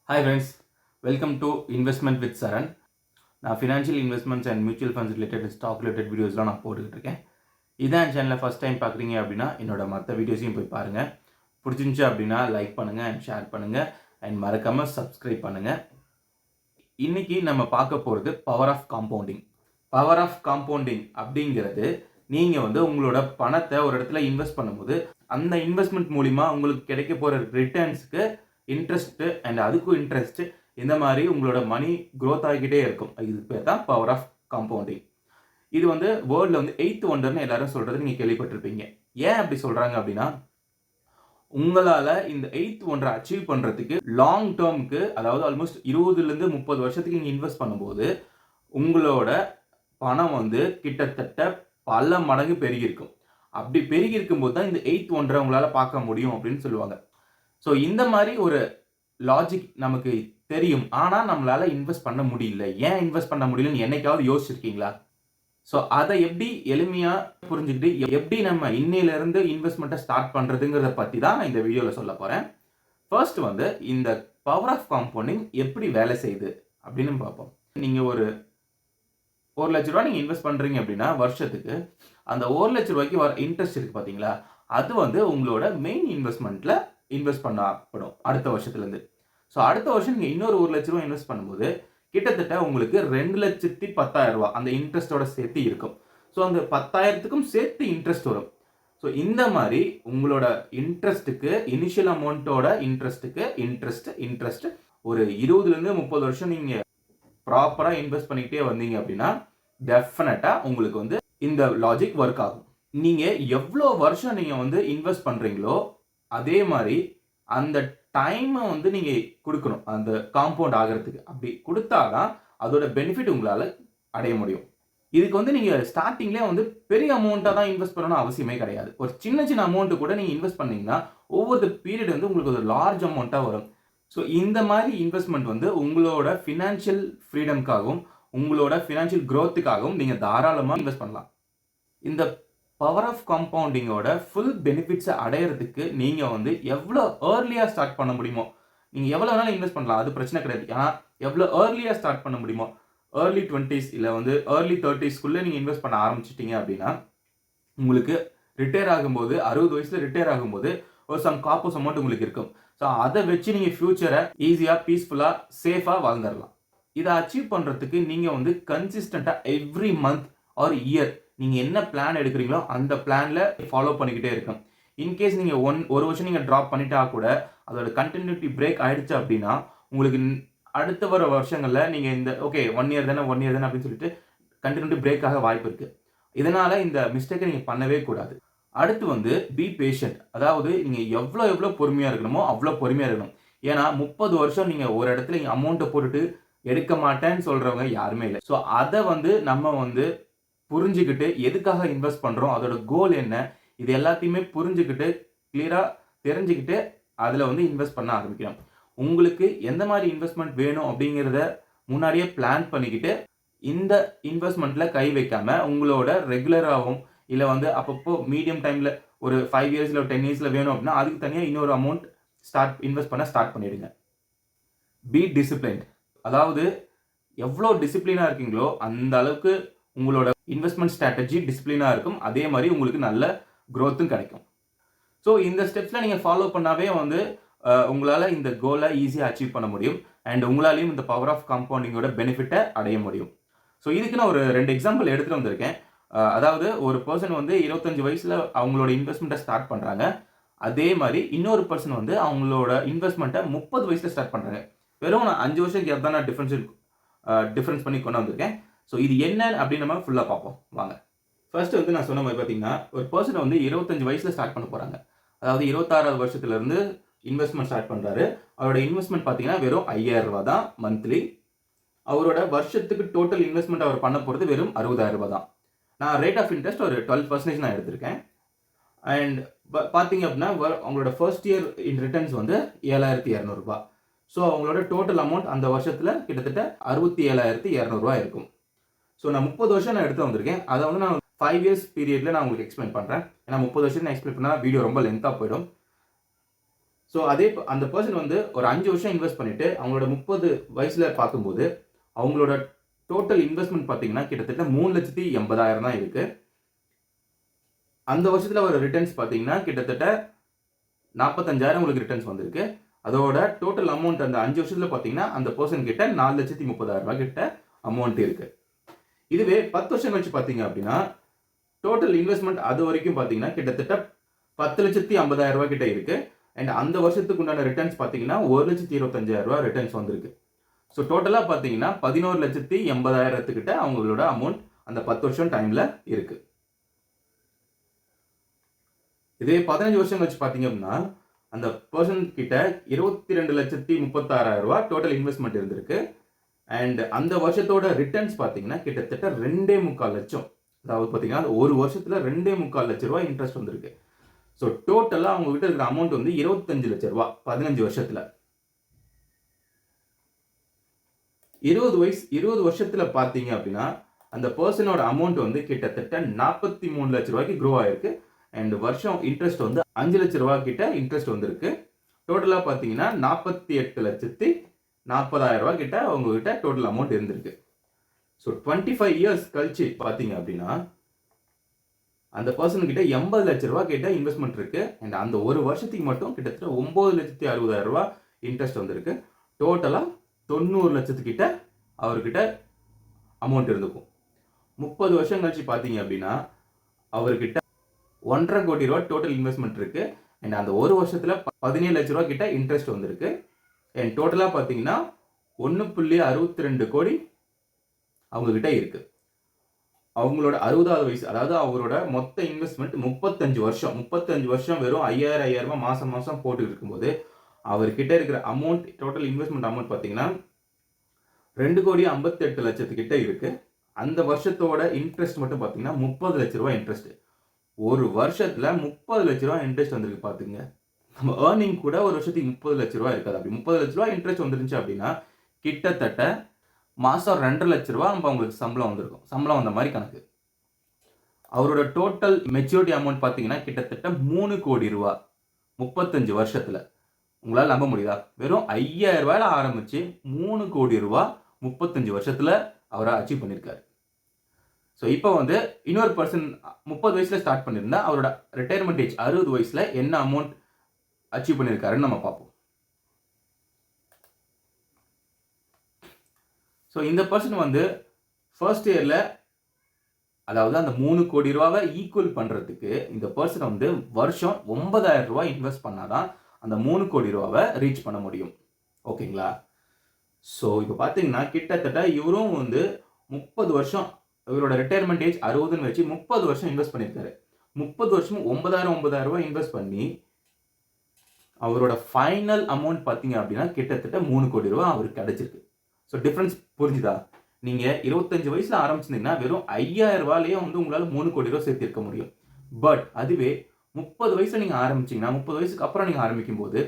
Hi friends, welcome to Investment with Saran. நான் financial investments and mutual funds related stock related வீடியோஸ்லாம் நான் போட்டுக்கிட்டு இருக்கேன். இதான் சேனலில் ஃபஸ்ட் டைம் பார்க்குறீங்க அப்படின்னா என்னோட மற்ற வீடியோஸையும் போய் பாருங்கள். பிடிச்சிருந்துச்சு அப்படின்னா லைக் பண்ணுங்கள் அண்ட் ஷேர் பண்ணுங்கள் அண்ட் மறக்காமல் சப்ஸ்கிரைப் பண்ணுங்கள். இன்றைக்கி நம்ம பார்க்க போகிறது power of compounding. Power of compounding அப்படிங்கிறது நீங்கள் உங்களோட பணத்தை ஒரு இடத்துல இன்வெஸ்ட் பண்ணும்போது அந்த இன்வெஸ்ட்மெண்ட் மூலிமா உங்களுக்கு கிடைக்க போகிற ரிட்டர்ன்ஸுக்கு இன்ட்ரெஸ்ட்டு அண்ட் அதுக்கும் இன்ட்ரெஸ்ட்டு இந்த மாதிரி உங்களோட மணி க்ரோத் ஆகிக்கிட்டே இருக்கும். இதுக்கு பேர் தான் பவர் ஆஃப் காம்பவுண்டிங். இது வேர்ல்டில் 8th ஒண்டர்னு எல்லாரும் சொல்கிறது நீங்கள் கேள்விப்பட்டிருப்பீங்க. ஏன் அப்படி சொல்கிறாங்க அப்படின்னா, உங்களால் இந்த 8th ஒண்டரை அச்சீவ் பண்ணுறதுக்கு லாங் டேர்முக்கு, அதாவது ஆல்மோஸ்ட் 20லேருந்து 30 வருஷத்துக்கு நீங்கள் இன்வெஸ்ட் பண்ணும்போது உங்களோட பணம் கிட்டத்தட்ட பல மடங்கு பெருகியிருக்கும். அப்படி பெருகி இருக்கும்போது தான் இந்த 8th ஒண்டரை உங்களால் பார்க்க முடியும் அப்படின்னு சொல்லுவாங்க. ஸோ இந்த மாதிரி ஒரு லாஜிக் நமக்கு தெரியும், ஆனால் நம்மளால் இன்வெஸ்ட் பண்ண முடியல. ஏன் இன்வெஸ்ட் பண்ண முடியலன்னு என்னைக்காவது யோசிச்சிருக்கீங்களா? ஸோ அதை எப்படி எளிமையாக புரிஞ்சுக்கிட்டு எப்படி நம்ம இன்னையிலேருந்து இன்வெஸ்ட்மெண்ட்டை ஸ்டார்ட் பண்ணுறதுங்கிறத பற்றி தான் நான் இந்த வீடியோவில் சொல்ல போகிறேன். ஃபர்ஸ்ட் இந்த பவர் ஆஃப் காம்பவுண்டிங் எப்படி வேலை செய்யுது அப்படின்னு பார்ப்போம். நீங்கள் ஒரு 1 லட்ச ரூபா நீங்கள் இன்வெஸ்ட் பண்ணுறீங்க அப்படின்னா வருஷத்துக்கு அந்த 1 லட்ச ரூபாய்க்கு வர இன்ட்ரெஸ்ட் இருக்குது பார்த்தீங்களா, அது உங்களோட மெயின் இன்வெஸ்ட்மெண்ட்டில் இன்வெஸ்ட் பண்ணப்படும் அடுத்த வருஷத்துலேருந்து. ஸோ அடுத்த வருஷம் நீங்கள் இன்னொரு 1 லட்ச ரூபா இன்வெஸ்ட் பண்ணும்போது கிட்டத்தட்ட உங்களுக்கு 2,10,000 ரூபா அந்த இன்ட்ரெஸ்ட்டோட சேர்த்து இருக்கும். ஸோ அந்த 10,000த்துக்கும் சேர்த்து இன்ட்ரெஸ்ட் வரும். ஸோ இந்த மாதிரி உங்களோட இன்ட்ரெஸ்ட்டுக்கு, இனிஷியல் அமௌண்ட்டோட இன்ட்ரெஸ்ட்டுக்கு இன்ட்ரெஸ்ட் ஒரு 20லேருந்து 30 வருஷம் நீங்கள் ப்ராப்பராக இன்வெஸ்ட் பண்ணிக்கிட்டே வந்தீங்க அப்படின்னா டெஃபினட்டாக உங்களுக்கு இந்த லாஜிக் ஒர்க் ஆகும். நீங்கள் எவ்வளோ வருஷம் நீங்கள் இன்வெஸ்ட் பண்ணுறீங்களோ அதே மாதிரி அந்த டைமை நீங்கள் கொடுக்கணும் அந்த காம்பவுண்ட் ஆகிறதுக்கு. அப்படி கொடுத்தாதான் அதோட பெனிஃபிட் உங்களால் அடைய முடியும். இதுக்கு நீங்கள் ஸ்டார்டிங்லேயே பெரிய அமௌண்ட்டாக தான் இன்வெஸ்ட் பண்ணணும்னு அவசியமே கிடையாது. ஒரு சின்ன சின்ன அமௌண்ட்டு கூட நீங்கள் இன்வெஸ்ட் பண்ணீங்கன்னா ஒவ்வொரு பீரியட் உங்களுக்கு ஒரு லார்ஜ் அமௌண்ட்டாக வரும். ஸோ இந்த மாதிரி இன்வெஸ்ட்மெண்ட் உங்களோட ஃபினான்ஷியல் ஃப்ரீடம்காகவும் உங்களோட ஃபினான்ஷியல் க்ரோத்துக்காகவும் நீங்கள் தாராளமாக இன்வெஸ்ட் பண்ணலாம். இந்த பவர் ஆஃப் காம்பவுண்டிங்கோட ஃபுல் பெனிஃபிட்ஸை அடையிறதுக்கு நீங்கள் எவ்வளோ ஏர்லியாக ஸ்டார்ட் பண்ண முடியுமோ, நீங்கள் எவ்வளோ வேணாலும் இன்வெஸ்ட் பண்ணலாம், அது பிரச்சனை கிடையாது. ஆனால் எவ்வளோ ஏர்லியாக ஸ்டார்ட் பண்ண முடியுமோ, ஏர்லி 20s இல்லை ஏர்லி 30ஸ்க்குள்ளே நீங்கள் இன்வெஸ்ட் பண்ண ஆரம்பிச்சிட்டிங்க அப்படின்னா உங்களுக்கு ரிட்டையர் ஆகும்போது 60 வயசில் ரிட்டையர் ஆகும்போது ஒரு சம் காப்போஸ் அமௌண்ட் உங்களுக்கு இருக்கும். ஸோ அதை வச்சு நீங்கள் ஃபியூச்சரை ஈஸியாக பீஸ்ஃபுல்லாக சேஃபாக வாழ்ந்துடலாம். இதை அச்சீவ் பண்ணுறதுக்கு நீங்கள் கன்சிஸ்டண்ட்டாக எவ்ரி மந்த் ஆர் இயர் நீங்கள் என்ன பிளான் எடுக்கிறீங்களோ அந்த பிளானில் ஃபாலோ பண்ணிக்கிட்டே இருக்கும். இன்கேஸ் நீங்கள் ஒரு வருஷம் நீங்கள் ட்ராப் பண்ணிட்டா கூட அதோட கண்டினியூட்டி பிரேக் ஆகிடுச்சு அப்படின்னா உங்களுக்கு அடுத்த வர வருஷங்களில் நீங்கள் இந்த ஓகே 1 இயர் தானே அப்படின்னு சொல்லிட்டு கண்டினியூட்டி பிரேக் ஆக வாய்ப்பு இருக்குது. இதனால் இந்த மிஸ்டேக்கை நீங்கள் பண்ணவே கூடாது. அடுத்து பி பேஷண்ட். அதாவது நீங்கள் எவ்வளோ பொறுமையாக இருக்கணுமோ அவ்வளோ பொறுமையாக இருக்கணும். ஏன்னா 30 வருஷம் நீங்கள் ஒரு இடத்துல அமௌண்ட்டை போட்டுட்டு எடுக்க மாட்டேன்னு சொல்கிறவங்க யாருமே இல்லை. ஸோ அதை நம்ம புரிஞ்சுக்கிட்டு எதுக்காக இன்வெஸ்ட் பண்ணுறோம், அதோட கோல் என்ன, இது எல்லாத்தையுமே புரிஞ்சுக்கிட்டு கிளியராக தெரிஞ்சுக்கிட்டு அதில் இன்வெஸ்ட் பண்ண ஆரம்பிக்கணும். உங்களுக்கு எந்த மாதிரி இன்வெஸ்ட்மெண்ட் வேணும் அப்படிங்கிறத முன்னாடியே பிளான் பண்ணிக்கிட்டு இந்த இன்வெஸ்ட்மெண்ட்டில் கை வைக்காமல் உங்களோட ரெகுலராகவும் இல்லை அப்பப்போ மீடியம் டைமில் ஒரு 5 இயர்ஸில் 10 இயர்ஸில் வேணும் அப்படின்னா அதுக்கு தனியாக இன்னொரு அமௌண்ட் இன்வெஸ்ட் பண்ண ஸ்டார்ட் பண்ணிவிடுங்க. Be disciplined. அதாவது எவ்வளோ டிசிப்ளினாக இருக்கீங்களோ அந்த அளவுக்கு உங்களோட இன்வெஸ்ட்மெண்ட் ஸ்ட்ராட்டஜி டிசிப்ளினாக இருக்கும். அதே மாதிரி உங்களுக்கு நல்ல க்ரோத்தும் கிடைக்கும். ஸோ இந்த ஸ்டெப்ஸில் நீங்கள் ஃபாலோ பண்ணாவே உங்களால் இந்த கோலை ஈஸியாக அச்சீவ் பண்ண முடியும். அண்ட் உங்களாலையும் இந்த பவர் ஆஃப் காம்பவுண்டிங்கோட பெனிஃபிட்டை அடைய முடியும். ஸோ இதுக்கு நான் ஒரு 2 எக்ஸாம்பிள் எடுத்துகிட்டு வந்திருக்கேன். அதாவது ஒரு பர்சன் 25 வயசில் அவங்களோட இன்வெஸ்ட்மெண்ட்டை ஸ்டார்ட் பண்ணுறாங்க. அதே மாதிரி இன்னொரு பர்சன் அவங்களோட இன்வெஸ்ட்மெண்ட்டை 30 வயசில் ஸ்டார்ட் பண்ணுறாங்க. வெறும் நான் 5 வருஷம் கேப் தான் நான் டிஃப்ரென்ஸ் பண்ணி கொண்டு வந்திருக்கேன். ஸோ இது என்னன்னு அப்படின்னு நம்ம ஃபுல்லாக பார்ப்போம் வாங்க. ஃபர்ஸ்ட் நான் சொன்ன மாதிரி பார்த்தீங்கன்னா ஒரு பர்சன் 25 வயசில் ஸ்டார்ட் பண்ண போகிறாங்க. அதாவது 26வது வருஷத்துலேருந்து இன்வெஸ்ட்மெண்ட் ஸ்டார்ட் பண்ணுறாரு. அவரோட இன்வெஸ்ட்மெண்ட் பார்த்தீங்கன்னா வெறும் 5,000 ரூபா தான் மந்த்லி. அவரோட வருஷத்துக்கு டோட்டல் இன்வெஸ்ட்மெண்ட் அவர் பண்ண போகிறது வெறும் 60,000 ரூபா தான். நான் ரேட் ஆஃப் இன்ட்ரெஸ்ட் ஒரு 12% நான் எடுத்திருக்கேன். அண்ட் பார்த்தீங்க அப்படின்னா அவங்களோட ஃபர்ஸ்ட் இயர் இன் ரிட்டர்ன்ஸ் 7,200 ரூபா. ஸோ அவங்களோட டோட்டல் அமௌண்ட் அந்த வருஷத்தில் கிட்டத்தட்ட 67,200 ரூபா இருக்கும். ஸோ நான் 30 வருஷம் நான் எடுத்து வந்திருக்கேன். அதை நான் 5 இயர்ஸ் பீரியடில் நான் உங்களுக்கு எக்ஸ்பிளைன் பண்ணுறேன். ஏன்னா 30 வருஷம் நான் எக்ஸ்பிளைன் பண்ணால் வீடியோ ரொம்ப லென்த்தாக போயிடும். ஸோ அந்த பர்சன் வந்து ஒரு 5 வருஷம் இன்வெஸ்ட் பண்ணிட்டு அவங்களோட 30 வயசுல பார்க்கும்போது அவங்களோட டோட்டல் இன்வெஸ்ட்மெண்ட் பார்த்தீங்கன்னா கிட்டத்தட்ட 3,80,000 தான் இருக்கு. அந்த வருஷத்துல ஒரு ரிட்டர்ன்ஸ் பார்த்தீங்கன்னா கிட்டத்தட்ட 45,000 உங்களுக்கு ரிட்டர்ன்ஸ் வந்திருக்கு. அதோட டோட்டல் அமௌண்ட் அந்த 5 வருஷத்துல பார்த்தீங்கன்னா அந்த பர்சன் கிட்ட 4,30,000 கிட்ட அமௌண்ட் இருக்கு. இதுவே 10 வருஷம் கழிச்சு பார்த்தீங்க அப்படின்னா டோட்டல் இன்வெஸ்ட்மெண்ட் அது வரைக்கும் பார்த்தீங்கன்னா கிட்டத்தட்ட 10,50,000 கிட்ட இருக்கு. அண்ட் அந்த வருஷத்துக்கு உண்டான ரிட்டர்ன்ஸ் பார்த்தீங்கன்னா 1,25,000 ரிட்டர்ன்ஸ் வந்திருக்கு. ஸோ டோட்டலாக பார்த்தீங்கன்னா 11,80,000 கிட்ட அவங்களோட அமௌண்ட் அந்த 10 வருஷம் டைம்ல இருக்கு. இதே 15 வருஷம் கழிச்சு பார்த்தீங்க அப்படின்னா அந்த பர்சன் கிட்ட 22,36,000 டோட்டல் இன்வெஸ்ட்மெண்ட் இருந்திருக்கு. அண்ட் அந்த வருஷத்தோட ரிட்டர்ன்ஸ் பார்த்தீங்கன்னா கிட்டத்தட்ட 2.25 லட்சம். அதாவது பார்த்தீங்கன்னா ஒரு வருஷத்துல 2.25 லட்ச ரூபாய் இன்ட்ரெஸ்ட் வந்திருக்கு. ஸோ டோட்டலாக அவங்க கிட்ட இருக்கிற அமௌண்ட் வந்து 25 லட்ச ரூபாய் 15 வருஷத்துல. 20 வருஷத்துல பார்த்தீங்க அப்படின்னா அந்த பர்சனோட அமௌண்ட் வந்து கிட்டத்தட்ட 43 லட்ச ரூபாய்க்கு க்ரோ ஆயிருக்கு. அண்ட் வருஷம் இன்ட்ரெஸ்ட் வந்து 5 லட்ச ரூபாய் கிட்ட இன்ட்ரெஸ்ட் வந்திருக்கு. டோட்டலாக பார்த்தீங்கன்னா 48,40,000 கிட்ட அவங்க கிட்ட டோட்டல் அமௌண்ட் இருந்திருக்கு. ஸோ 25 இயர்ஸ் கழிச்சு பார்த்தீங்க அப்படின்னா அந்த பர்சன் கிட்ட 80 லட்ச ரூபாய் கிட்ட இன்வெஸ்ட்மெண்ட் இருக்கு. அண்ட் அந்த ஒரு வருஷத்துக்கு மட்டும் கிட்டத்தட்ட 9,60,000 இன்ட்ரெஸ்ட் வந்திருக்கு. டோட்டலா 90 லட்சத்துக்கிட்ட அவர்கிட்ட அமௌண்ட் இருந்திருக்கும். 30 வருஷம் கழிச்சு பார்த்தீங்க அப்படின்னா அவர்கிட்ட 1.5 கோடி ரூபாய் டோட்டல் இன்வெஸ்ட்மெண்ட் இருக்கு. அண்ட் அந்த ஒரு வருஷத்துல 17 லட்ச ரூபாய் கிட்ட இன்ட்ரெஸ்ட் வந்திருக்கு. அண்ட் டோட்டலா பார்த்தீங்கன்னா 1.62 கோடி அவங்க கிட்ட இருக்கு. அவங்களோட 60வது வயசு, அதாவது அவரோட மொத்த இன்வெஸ்ட்மெண்ட் 35 வருஷம் வெறும் 5,000 மாசம் மாசம் போட்டு இருக்கும்போது அவர்கிட்ட இருக்கிற அமௌண்ட் டோட்டல் இன்வெஸ்ட்மெண்ட் அமௌண்ட் பார்த்தீங்கன்னா 2,58,00,000 கிட்ட இருக்கு. அந்த வருஷத்தோட இன்ட்ரெஸ்ட் மட்டும் பார்த்தீங்கன்னா 30 லட்ச ரூபாய் இன்ட்ரெஸ்ட். ஒரு வருஷத்துல 30 லட்ச ரூபாய் இன்ட்ரெஸ்ட் வந்திருக்கு பாத்துங்க. நம்ம ஏர்னிங் கூட ஒரு வருஷத்துக்கு 30 லட்ச ரூபாய் இருக்காது. அப்படி 30 லட்ச ரூபாய் இன்ட்ரெஸ்ட் வந்துருந்துச்சு அப்படின்னா கிட்டத்தட்ட மாசம் 2.5 லட்ச ரூபாய் நம்ம உங்களுக்கு சம்பளம் வந்திருக்கும். சம்பளம் வந்த மாதிரி கணக்கு. அவரோட டோட்டல் மெச்சூரிட்டி அமௌண்ட் பார்த்தீங்கன்னா கிட்டத்தட்ட 3 கோடி ரூபாய் 35 வருஷத்துல. உங்களால் நம்ப முடியுதா? வெறும் 5,000 ரூபாயில ஆரம்பிச்சு 3 கோடி ரூபாய் 35 வருஷத்துல அவரை அச்சீவ் பண்ணியிருக்காரு. ஸோ இப்போ வந்து இன்னொரு பர்சன் 30 வயசுல ஸ்டார்ட் பண்ணியிருந்தா அவரோட ரிட்டையர்மெண்ட் ஏஜ் 60 வயசுல என்ன அமௌண்ட் அச்சீவ் பண்ணியிருக்காருன்னு நம்ம பார்ப்போம். ஸோ இந்த பர்சன் வந்து ஃபர்ஸ்ட் இயர்ல, அதாவது அந்த 3 கோடி ரூபாவை ஈக்குவல் பண்றதுக்கு இந்த பர்சன் வந்து வருஷம் 9,000 ரூபாய் இன்வெஸ்ட் பண்ணாதான் அந்த 3 கோடி ரூபாவை ரீச் பண்ண முடியும். ஓகேங்களா? ஸோ இப்போ பார்த்தீங்கன்னா கிட்டத்தட்ட இவரும் வந்து 30 வருஷம், இவரோட ரிட்டையர்மெண்ட் ஏஜ் 60ன்னு வச்சு 30 வருஷம் இன்வெஸ்ட் பண்ணியிருக்காரு. 30 வருஷம் 9,000 ரூபாய் இன்வெஸ்ட் பண்ணி அவரோட ஃபைனல் அமௌண்ட் பார்த்தீங்க அப்படின்னா கிட்டத்தட்ட 3 கோடி ரூபாய் அவருக்கு கிடைச்சிருக்கு. ஸோ டிஃபரன்ஸ் புரிஞ்சுதா? நீங்க 25 வயசுல ஆரம்பிச்சிருந்தீங்கன்னா வெறும் 5,000 ரூபாயிலேயே வந்து உங்களால 3 கோடி ரூபாய் சேர்த்திருக்க முடியும். பட் அதுவே 30 வயசுல நீங்க ஆரம்பிச்சீங்கன்னா 30 வயசுக்கு அப்புறம் நீங்க ஆரம்பிக்கும் போது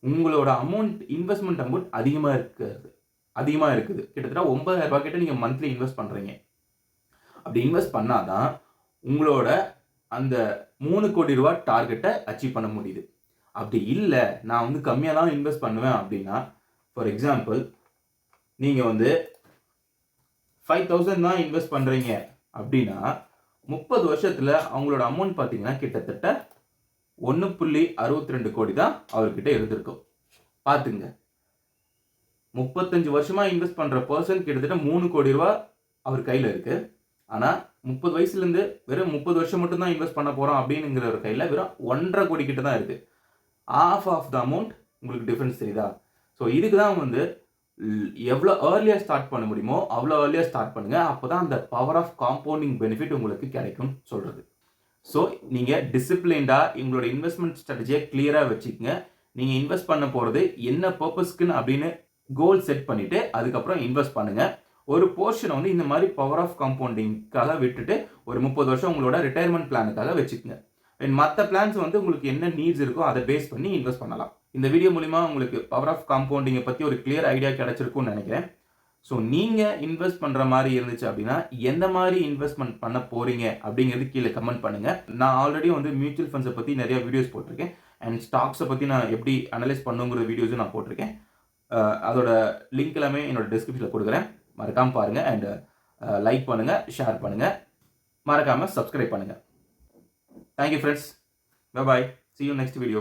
உங்களோட அமௌண்ட், இன்வெஸ்ட்மெண்ட் அமௌண்ட் அதிகமா இருக்குது. கிட்டத்தட்ட 9,000 ரூபாய் கிட்ட நீங்க மந்த்லி இன்வெஸ்ட் பண்றீங்க. அப்படி இன்வெஸ்ட் பண்ணாதான் உங்களோட அந்த 3 கோடி ரூபாய் டார்கெட்டை அச்சீவ் பண்ண முடியுது. அப்படி இல்லை, நான் வந்து கம்மியாக தான் இன்வெஸ்ட் பண்ணுவேன் அப்படின்னா, ஃபார் எக்ஸாம்பிள் நீங்க வந்து 5,000 தான் இன்வெஸ்ட் பண்றீங்க அப்படின்னா 30 வருஷத்துல அவங்களோட அமௌண்ட் பார்த்தீங்கன்னா கிட்டத்தட்ட 1.62 கோடி தான் அவர்கிட்ட இருந்திருக்கும். பாத்துங்க, 35 வருஷமா இன்வெஸ்ட் பண்ற பர்சன் கிட்டத்தட்ட 3 கோடி ரூபாய் அவர் கையில இருக்கு. ஆனா 30 வயசுல இருந்து வெறும் 30 வருஷம் மட்டும் தான் இன்வெஸ்ட் பண்ண போறோம் அப்படிங்கிற ஒரு கையில வெறும் 1.5 கோடி கிட்ட தான் இருக்கு. Half half the amount. உங்களுக்கு டிஃபரன்ஸ் தெரியுதா? ஸோ இதுக்கு தான் வந்து எவ்வளோ ஏர்லியாக ஸ்டார்ட் பண்ண முடியுமோ அவ்வளோ ஏர்லியாக ஸ்டார்ட் பண்ணுங்க. அப்போதான் அந்த பவர் ஆஃப் காம்பவுண்டிங் பெனிஃபிட் உங்களுக்கு கிடைக்கும் சொல்றது. ஸோ நீங்கள் டிசிப்ளின்டாக உங்களோட இன்வெஸ்ட்மெண்ட் ஸ்ட்ராட்டஜியை கிளியராக வச்சுக்கோங்க. நீங்கள் இன்வெஸ்ட் பண்ண போகிறது என்ன பர்பஸ்க்குன்னு அப்படின்னு கோல் செட் பண்ணிட்டு அதுக்கப்புறம் இன்வெஸ்ட் பண்ணுங்க. ஒரு போர்ஷனை வந்து இந்த மாதிரி பவர் ஆஃப் காம்பவுண்டிங்காக விட்டுட்டு ஒரு 30 வருஷம் உங்களோட ரிட்டையர்மெண்ட் பிளானுக்காக வச்சுக்கோங்க. மற்ற பிளான்ஸ் வந்து உங்களுக்கு என்ன நீட்ஸ் இருக்கோ அதை பேஸ் பண்ணி இன்வெஸ்ட் பண்ணலாம். இந்த வீடியோ மூலிமா உங்களுக்கு பவர் ஆஃப் காம்பவுண்டிங்கை பற்றி ஒரு கிளியர் ஐடியா கிடைச்சிருக்கும்னு நினைக்கிறேன். ஸோ நீங்கள் இன்வெஸ்ட் பண்ணுற மாதிரி இருந்துச்சு அப்படின்னா எந்த மாதிரி இன்வெஸ்ட்மெண்ட் பண்ண போகிறீங்க அப்படிங்கிறது கீழே கமெண்ட் பண்ணுங்கள். நான் ஆல்ரெடி வந்து மியூச்சுவல் ஃபண்ட்ஸை பற்றி நிறைய வீடியோஸ் போட்டிருக்கேன். அண்ட் ஸ்டாக்ஸை பற்றி நான் எப்படி அனலைஸ் பண்ணுங்கிற வீடியோஸும் நான் போட்டிருக்கேன். அதோட லிங்க் எல்லாமே என்னோட டிஸ்கிரிப்ஷனில் கொடுக்குறேன். மறக்காமல் பாருங்கள். அண்ட் லைக் பண்ணுங்கள், ஷேர் பண்ணுங்கள், மறக்காமல் சப்ஸ்கிரைப் பண்ணுங்கள். Thank you friends. Bye bye. See you next video.